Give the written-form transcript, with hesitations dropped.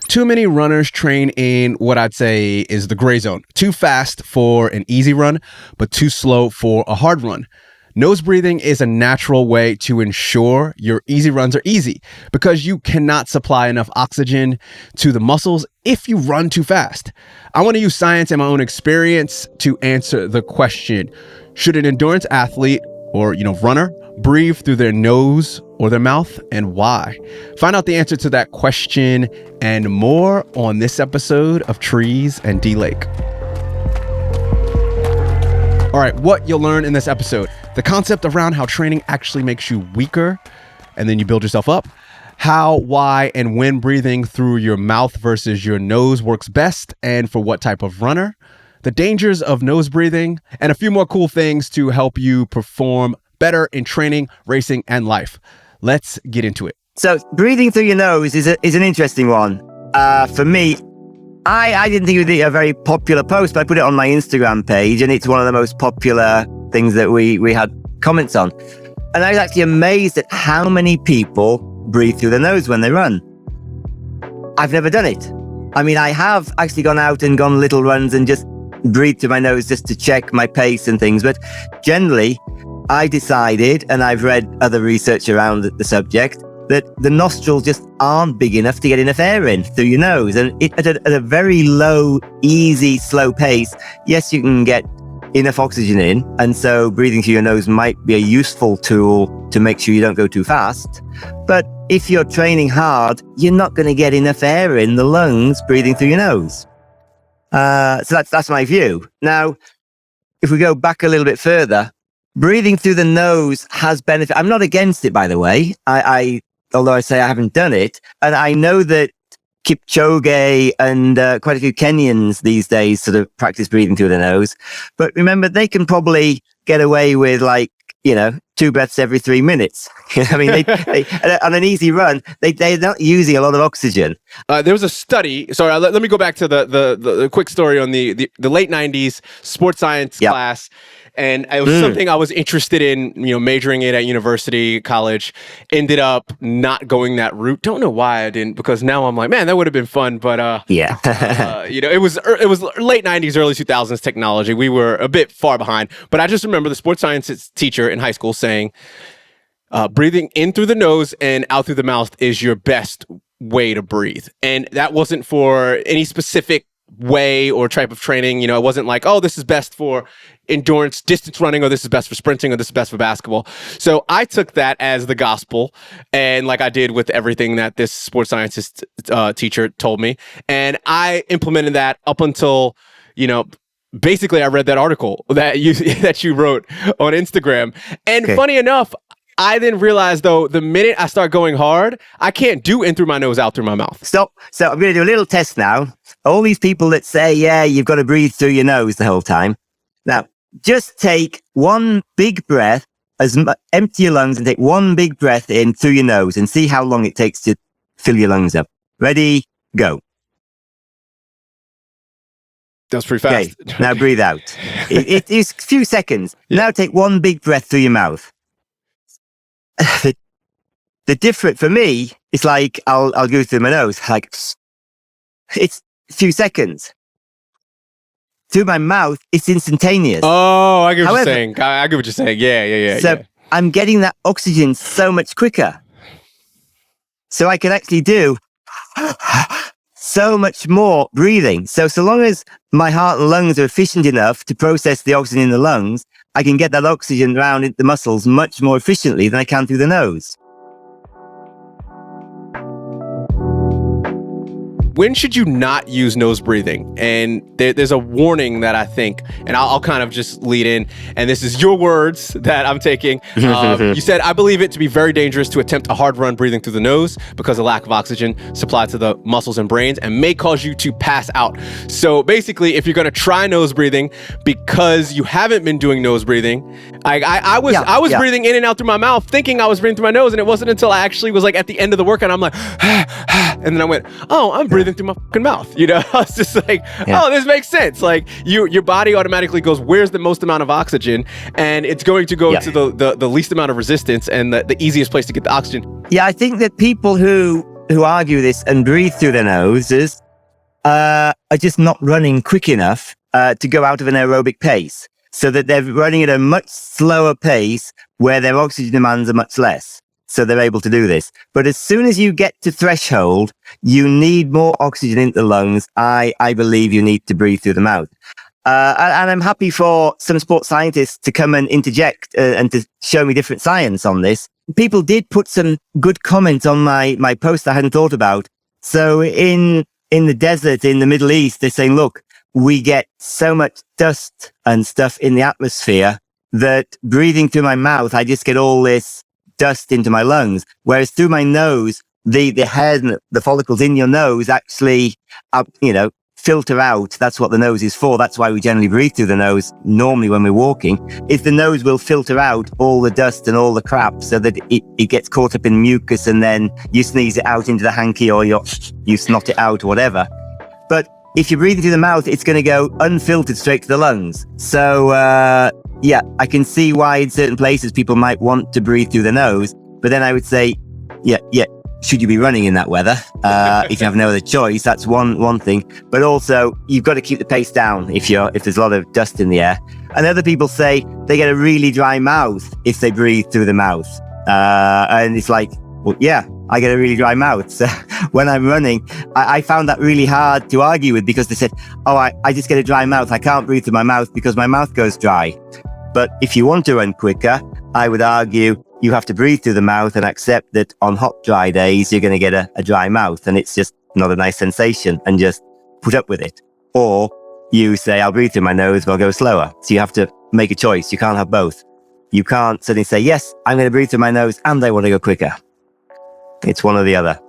Too many runners train in what I'd say is the gray zone. Too fast for an easy run, but too slow for a hard run. Nose breathing is a natural way to ensure your easy runs are easy because you cannot supply enough oxygen to the muscles if you run too fast. I want to use science and my own experience to answer the question, should an endurance athlete or, runner breathe through their nose or their mouth, and why? Find out the answer to that question and more on this episode of Trees and D Lake. All right, what you'll learn in this episode: the concept around how training actually makes you weaker and then you build yourself up, how, why, and when breathing through your mouth versus your nose works best and for what type of runner, the dangers of nose breathing, and a few more cool things to help you perform better in training, racing, and life. Let's get into it. So breathing through your nose is an interesting one. For me, I didn't think it would be a very popular post, but I put it on my Instagram page, and it's one of the most popular things that we had comments on. And I was actually amazed at how many people breathe through their nose when they run. I've never done it. I mean, I have actually gone out and gone little runs and just breathe through my nose just to check my pace and things. But generally, I decided, and I've read other research around the subject, that the nostrils just aren't big enough to get enough air in through your nose. And at a very low, easy, slow pace, yes, you can get enough oxygen in. And so breathing through your nose might be a useful tool to make sure you don't go too fast. But if you're training hard, you're not going to get enough air in the lungs breathing through your nose. So that's my view. Now, if we go back a little bit further, breathing through the nose has benefit. I'm not against it, by the way. Although I say I haven't done it, and I know that Kipchoge and quite a few Kenyans these days sort of practice breathing through the nose. But remember, they can probably get away with 2 breaths every 3 minutes. I mean, they on an easy run, they're not using a lot of oxygen. There was a study. Sorry, let me go back to the quick story on the late 90s sports science class. And it was something I was interested in, majoring in at university, college. Ended up not going that route. Don't know why I didn't, because now I'm like, man, that would have been fun. But it was late 90s, early 2000s technology. We were a bit far behind. But I just remember the sports science teacher in high school saying, breathing in through the nose and out through the mouth is your best way to breathe. And that wasn't for any specific way or type of training. It wasn't like, oh, this is best for endurance distance running, or this is best for sprinting, or this is best for basketball. So I took that as the gospel, and like I did with everything that this sports scientist teacher told me, and I implemented that up until, basically I read that article that you wrote on Instagram. And Funny enough, I then realized, though, the minute I start going hard, I can't do in through my nose, out through my mouth. Stop. So I'm going to do a little test now. All these people that say, you've got to breathe through your nose the whole time. Now, just take one big breath, empty your lungs and take one big breath in through your nose and see how long it takes to fill your lungs up. Ready? Go. That was pretty fast. Okay, now breathe out. It is a few seconds. Yeah. Now take one big breath through your mouth. The different for me, it's like I'll go through my nose, like it's a few seconds. Through my mouth, it's instantaneous. Oh, I get what you're saying. I get what you're saying. Yeah. So I'm getting that oxygen so much quicker. So I can actually do so much more breathing. So long as my heart and lungs are efficient enough to process the oxygen in the lungs, I can get that oxygen around the muscles much more efficiently than I can through the nose. When should you not use nose breathing? And there's a warning that I think, and I'll kind of just lead in, and this is your words that I'm taking. You said, I believe it to be very dangerous to attempt a hard run breathing through the nose because of lack of oxygen supplied to the muscles and brains and may cause you to pass out. So basically, if you're going to try nose breathing because you haven't been doing nose breathing, I was breathing in and out through my mouth thinking I was breathing through my nose, and it wasn't until I actually was like at the end of the workout, I'm like, and then I went, oh, I'm breathing through my fucking mouth. I was just like, oh, this makes sense. Like your body automatically goes, where's the most amount of oxygen? And it's going to go to the least amount of resistance and the easiest place to get the oxygen. Yeah, I think that people who who argue this and breathe through their noses are just not running quick enough to go out of an aerobic pace, so that they're running at a much slower pace where their oxygen demands are much less. So they're able to do this. But as soon as you get to threshold, you need more oxygen into the lungs. I believe you need to breathe through the mouth. And I'm happy for some sports scientists to come and interject and to show me different science on this. People did put some good comments on my post I hadn't thought about. So in the desert in the Middle East, they're saying, look, we get so much dust and stuff in the atmosphere that breathing through my mouth, I just get all this dust into my lungs. Whereas through my nose, the hair and the follicles in your nose actually, filter out. That's what the nose is for. That's why we generally breathe through the nose normally when we're walking, is the nose will filter out all the dust and all the crap so that it gets caught up in mucus, and then you sneeze it out into the hanky, or you snot it out or whatever. But if you're breathing through the mouth, it's going to go unfiltered straight to the lungs. So, yeah, I can see why in certain places people might want to breathe through the nose. But then I would say, yeah, should you be running in that weather? If you have no other choice, that's one thing. But also, you've got to keep the pace down if there's a lot of dust in the air. And other people say they get a really dry mouth if they breathe through the mouth. And it's like, well, yeah, I get a really dry mouth. So when I'm running, I found that really hard to argue with, because they said, oh, I just get a dry mouth. I can't breathe through my mouth because my mouth goes dry. But if you want to run quicker, I would argue you have to breathe through the mouth and accept that on hot, dry days, you're going to get a dry mouth, and it's just not a nice sensation, and just put up with it. Or you say, I'll breathe through my nose, but I'll go slower. So you have to make a choice. You can't have both. You can't suddenly say, yes, I'm going to breathe through my nose and I want to go quicker. It's one or the other.